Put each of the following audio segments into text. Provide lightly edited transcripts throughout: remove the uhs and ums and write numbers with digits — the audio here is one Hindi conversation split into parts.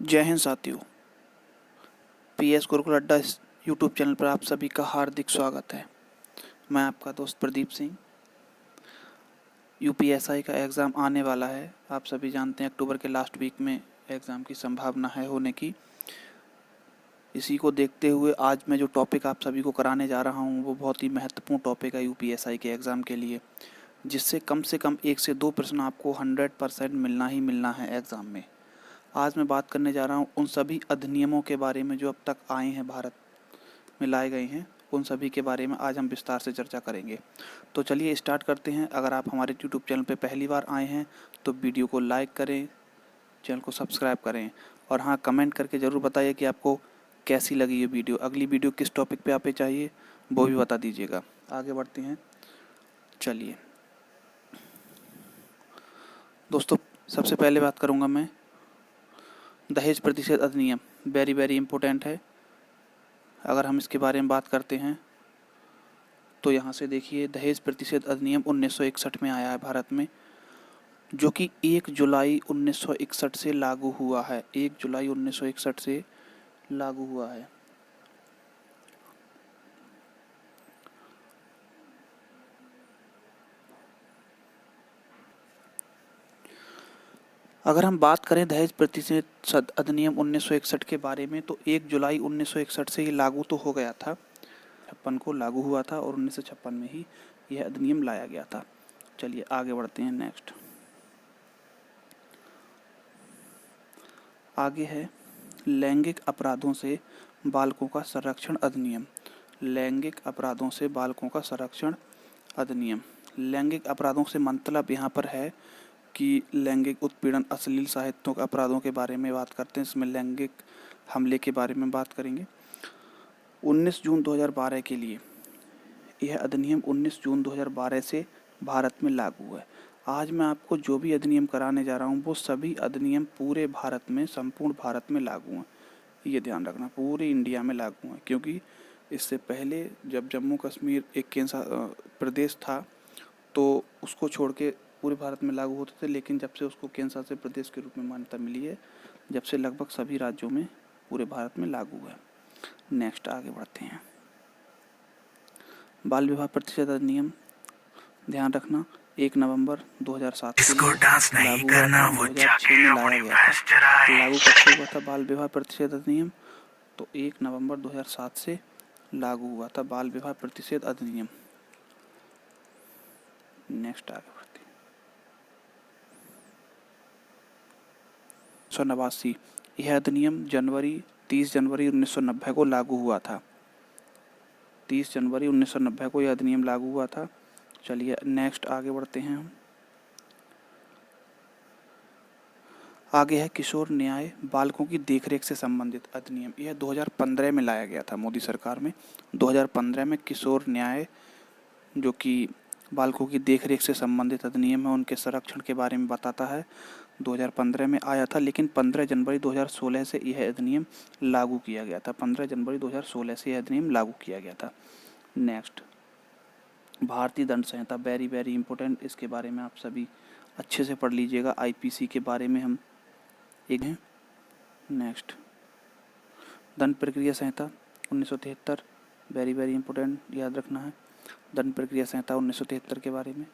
जय हिंद साथियों, पीएस गुरुकुल अड्डा इस यूट्यूब चैनल पर आप सभी का हार्दिक स्वागत है। मैं आपका दोस्त प्रदीप सिंह। यूपीएसआई का एग्ज़ाम आने वाला है। आप सभी जानते हैं अक्टूबर के लास्ट वीक में एग्ज़ाम की संभावना है होने की। इसी को देखते हुए आज मैं जो टॉपिक आप सभी को कराने जा रहा हूँ वो बहुत ही महत्वपूर्ण टॉपिक है यूपीएसआई के एग्ज़ाम के लिए, जिससे कम से कम 1 से 2 प्रश्न आपको 100% मिलना ही मिलना है एग्ज़ाम में। आज मैं बात करने जा रहा हूँ उन सभी अधिनियमों के बारे में जो अब तक आए हैं, भारत में लाए गए हैं। उन सभी के बारे में आज हम विस्तार से चर्चा करेंगे। तो चलिए स्टार्ट करते हैं। अगर आप हमारे यूट्यूब चैनल पर पहली बार आए हैं तो वीडियो को लाइक करें, चैनल को सब्सक्राइब करें और हाँ, कमेंट करके ज़रूर बताइए कि आपको कैसी लगी ये वीडियो। अगली वीडियो किस टॉपिक पे आप चाहिए वो भी बता दीजिएगा। आगे बढ़ते हैं। चलिए दोस्तों, सबसे पहले बात करूँगा मैं दहेज प्रतिषेध अधिनियम। वेरी इम्पोर्टेंट है। अगर हम इसके बारे में बात करते हैं तो यहाँ से देखिए, दहेज प्रतिषेध अधिनियम 1961 में आया है भारत में, जो कि 1 जुलाई 1961 से लागू हुआ है। 1 जुलाई 1961 से लागू हुआ है। अगर हम बात करें दहेज प्रतिषेध अधिनियम 1961 के बारे में तो 1 जुलाई 1961 से ये लागू तो हो गया था, 56 को लागू हुआ था और 1956 में ही यह अधिनियम लाया गया था। चलिए आगे बढ़ते हैं। नेक्स्ट आगे है लैंगिक अपराधों से बालकों का संरक्षण अधिनियम। लैंगिक अपराधों से बालकों का संरक्षण अधिनियम। लैंगिक अपराधों से मतलब यहाँ पर है कि लैंगिक उत्पीड़न, अश्लील साहित्यों अपराधों के बारे में बात करते हैं। इसमें लैंगिक हमले के बारे में बात करेंगे। 19 जून 2012 के लिए यह अधिनियम 19 जून 2012 से भारत में लागू है। आज मैं आपको जो भी अधिनियम कराने जा रहा हूँ वो सभी अधिनियम पूरे भारत में, संपूर्ण भारत में लागू हैं। ये ध्यान रखना, पूरे इंडिया में लागू हैं, क्योंकि इससे पहले जब जम्मू कश्मीर एक केंद्र प्रदेश था तो उसको छोड़ के पूरे भारत में लागू होते थे, लेकिन जब से उसको केंद्र शासित प्रदेश के रूप में मान्यता मिली है, जब से लगभग सभी राज्यों में पूरे भारत में लागू है। नेक्स्ट आगे बढ़ते हैं। बाल विवाह प्रतिषेध अधिनियम, ध्यान रखना, 1 नवंबर 2007 के लिए लागू हुआ था। 2006 में लाया गया था। लागू कब से हुआ था बाल विवाह प्रतिषेध अधिनियम? तो 1 नवंबर 2007 से लागू हुआ था बाल विवाह प्रतिषेध अधिनियम। नेक्स्ट आगे बढ़ते हैं। 1989, यह अधिनियम 30 जनवरी 1990 को लागू हुआ था। 30 जनवरी 1990 को यह अधिनियम लागू हुआ था। चलिए नेक्स्ट आगे बढ़ते हैं हम। आगे है किशोर न्याय बालकों की देखरेख से संबंधित अधिनियम। यह 2015 में लाया गया था मोदी सरकार में। 2015 में किशोर न्याय, जो कि बालकों की देखरेख से संबंधित अधिनियम है, उनके संरक्षण के बारे में बताता है, 2015 में आया था। लेकिन 15 जनवरी 2016 से यह अधिनियम लागू किया गया था। 15 जनवरी 2016 से यह अधिनियम लागू किया गया था। नेक्स्ट, भारतीय दंड संहिता, वेरी इंपॉर्टेंट। इसके बारे में आप सभी अच्छे से पढ़ लीजिएगा। आईपीसी के बारे में हम एक हैं। नेक्स्ट, दंड प्रक्रिया संहिता 1973, वेरी इंपॉर्टेंट, याद रखना है दंड प्रक्रिया संहिता 1973 के बारे में।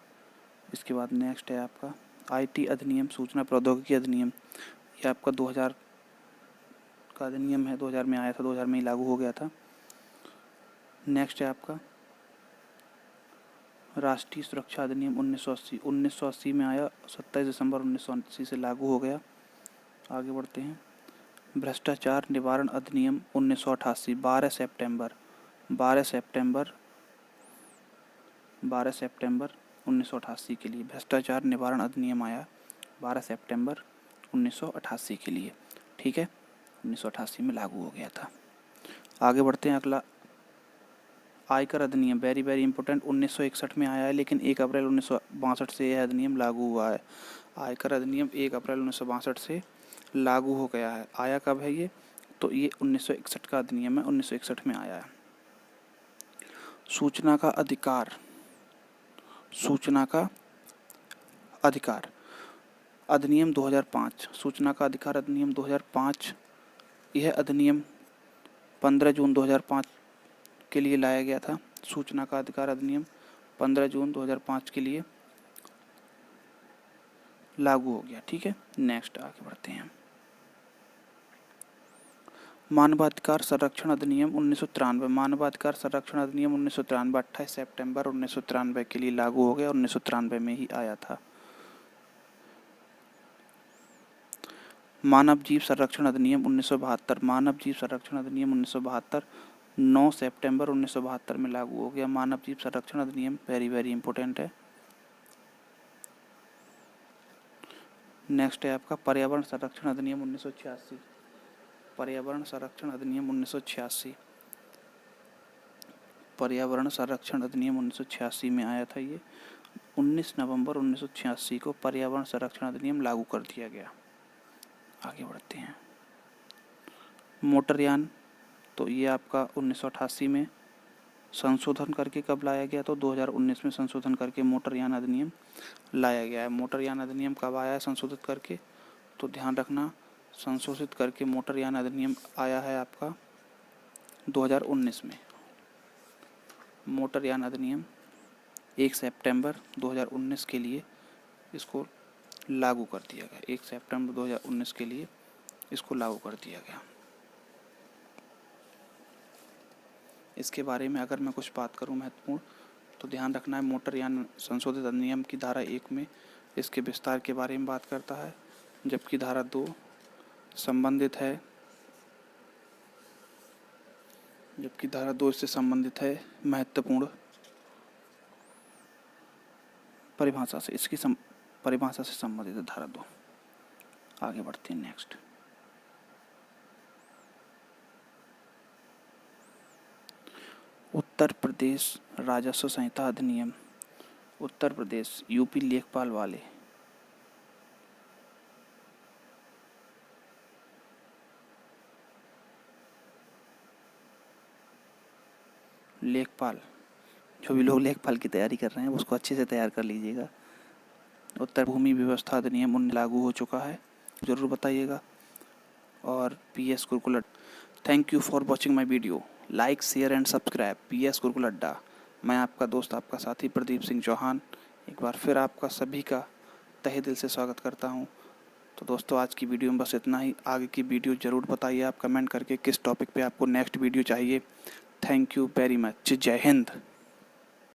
इसके बाद नेक्स्ट है आपका आईटी अधिनियम, सूचना प्रौद्योगिकी अधिनियम। ये आपका 2000 का अधिनियम है, 2000 में आया था, 2000 में ही लागू हो गया था। नेक्स्ट है आपका राष्ट्रीय सुरक्षा अधिनियम 1980 में आया, 27 दिसंबर 1980 से लागू हो गया। आगे बढ़ते हैं। भ्रष्टाचार निवारण अधिनियम 1988, 12 सितंबर 1988 के लिए भ्रष्टाचार निवारण अधिनियम आया, 12 सितंबर 1988 के लिए। ठीक है, 1988 में लागू हो गया था। आगे बढ़ते हैं। अगला आयकर अधिनियम, वेरी इंपॉर्टेंट, 1961 में आया है, लेकिन 1 अप्रैल 1962 से यह अधिनियम लागू हुआ है। आयकर अधिनियम 1 अप्रैल 1962 से लागू हो गया है। आया कब है ये? तो ये 1961 का अधिनियम है, 1961 में आया है। सूचना का अधिकार अधिनियम 2005, सूचना का अधिकार अधिनियम 2005 यह अधिनियम 15 जून 2005 के लिए लाया गया था। सूचना का अधिकार अधिनियम 15 जून 2005 के लिए लागू हो गया। ठीक है, नेक्स्ट आगे बढ़ते हैं। मानवाधिकार संरक्षण अधिनियम 1993। मानवाधिकार संरक्षण अधिनियम 1993 28 सितंबर 1993 के लिए लागू हो गया। 1993 में ही आया था। मानव जीव संरक्षण अधिनियम 1972। मानव जीव संरक्षण अधिनियम 1972 9 सितंबर 1972 में लागू हो गया। मानव जीव संरक्षण अधिनियम वेरी वेरी इंपॉर्टेंट है। नेक्स्ट है आपका पर्यावरण संरक्षण अधिनियम 1986। पर्यावरण संरक्षण अधिनियम 1986। पर्यावरण संरक्षण अधिनियम 1986 में आया था। ये 19 नवंबर 1986 को पर्यावरण संरक्षण अधिनियम लागू कर दिया गया। आगे बढ़ते हैं। मोटरयान, तो ये आपका 1988 में संशोधन करके कब लाया गया? तो 2019 में संशोधन करके मोटरयान अधिनियम लाया गया है। मोटरयान अधिनियम कब आया है संशोधित करके? तो ध्यान रखना, संशोधित करके मोटरयान अधिनियम आया है आपका 2019 में। मोटरयान अधिनियम 1 सितंबर 2019 के लिए इसको लागू कर दिया गया। 1 सितंबर 2019 के लिए इसको लागू कर दिया गया। इसके बारे में अगर मैं कुछ बात करूं महत्वपूर्ण, तो ध्यान रखना है मोटरयान संशोधित अधिनियम की धारा 1 में इसके विस्तार के बारे में बात करता है, जबकि धारा 2 संबंधित है, जबकि धारा 2 इससे संबंधित है महत्वपूर्ण परिभाषा से। इसकी परिभाषा से संबंधित है धारा 2। आगे बढ़ते हैं। नेक्स्ट, उत्तर प्रदेश राजस्व संहिता अधिनियम। उत्तर प्रदेश, यूपी लेखपाल वाले, लेखपाल, जो भी लोग लेखपाल की तैयारी कर रहे हैं उसको अच्छे से तैयार कर लीजिएगा। उत्तर भूमि व्यवस्था अधिनियम 19 लागू हो चुका है, ज़रूर बताइएगा। और PS Gurukul. Thank you for watching my video. Like, share and subscribe. PS Gurukul अड्डा। मैं आपका दोस्त, आपका साथी प्रदीप सिंह चौहान एक बार फिर आपका सभी का तहे दिल से स्वागत करता हूं। तो दोस्तों, आज की वीडियो में बस इतना ही। आगे की वीडियो ज़रूर बताइए आप कमेंट करके किस टॉपिक पे आपको नेक्स्ट वीडियो चाहिए। Thank you very much. जय हिंद।